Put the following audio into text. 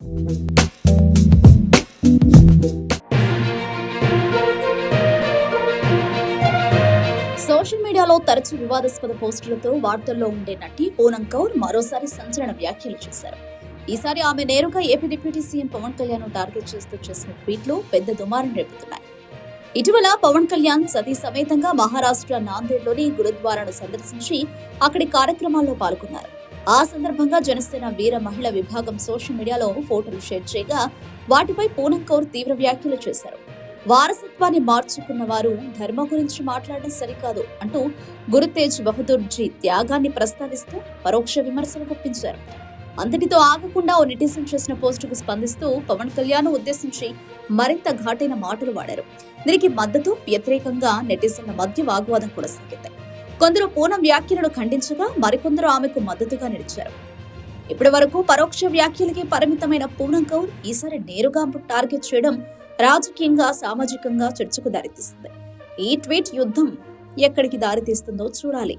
Social మీడియాలో తరచూ వివాదాస్పద పోస్టులతో వార్తల్లో ఉండే నటి పూనం కౌర్ మరోసారి సంచలన వ్యాఖ్యలు చేశారు. ఈసారి ఆమె నేరుగా AP deputy CM Pawan Kalyan ను టార్గెట్ చేస్తూ చేసిన ట్వీట్లు పెద్ద దుమారం రేపుతున్నాయి. ఇటీవల పవన్ కళ్యాణ్ సతీ సమేతంగా మహారాష్ట్ర నాందేడ్లోని గురుద్వారాను సందర్శించి అక్కడి కార్యక్రమాల్లో పాల్గొన్నారు. ఆ సందర్భంగా జనసేన వీర మహిళ విభాగం సోషల్ మీడియాలో ఫోటోలు షేర్ చేయగా వాటిపై పూనం కౌర్ తీవ్ర వ్యాఖ్యలు చేశారు. వారసత్వాన్ని మార్చుకున్న వారు ధర్మ గురించి మాట్లాడడం సరికాదు అంటూ గురు తేజ్ బహదూర్ జీ త్యాగాన్ని ప్రస్తావిస్తూ పరోక్ష విమర్శలు గుప్పించారు. అంతటితో ఆగకుండా ఓ నెటిజన్ చేసిన పోస్టుకు స్పందిస్తూ పవన్ కళ్యాణ్ ఉద్దేశించి మరింత ఘాటైన మాటలు వాడారు. దీనికి మద్దతు వ్యతిరేకంగా నెటిజన్ల మధ్య వాగ్వాదం కొనసాగింది. కొందరు పూనం వ్యాఖ్యలను ఖండించగా మరికొందరు ఆమెకు మద్దతుగా నిలిచారు. ఇప్పటి వరకు పరోక్ష వ్యాఖ్యలకి పరిమితమైన పూనం కౌర్ ఈసారి నేరుగా టార్గెట్ చేయడం రాజకీయంగా సామాజికంగా చర్చకు దారితీస్తుంది. ఈ ట్వీట్ యుద్ధం ఎక్కడికి దారితీస్తుందో చూడాలి.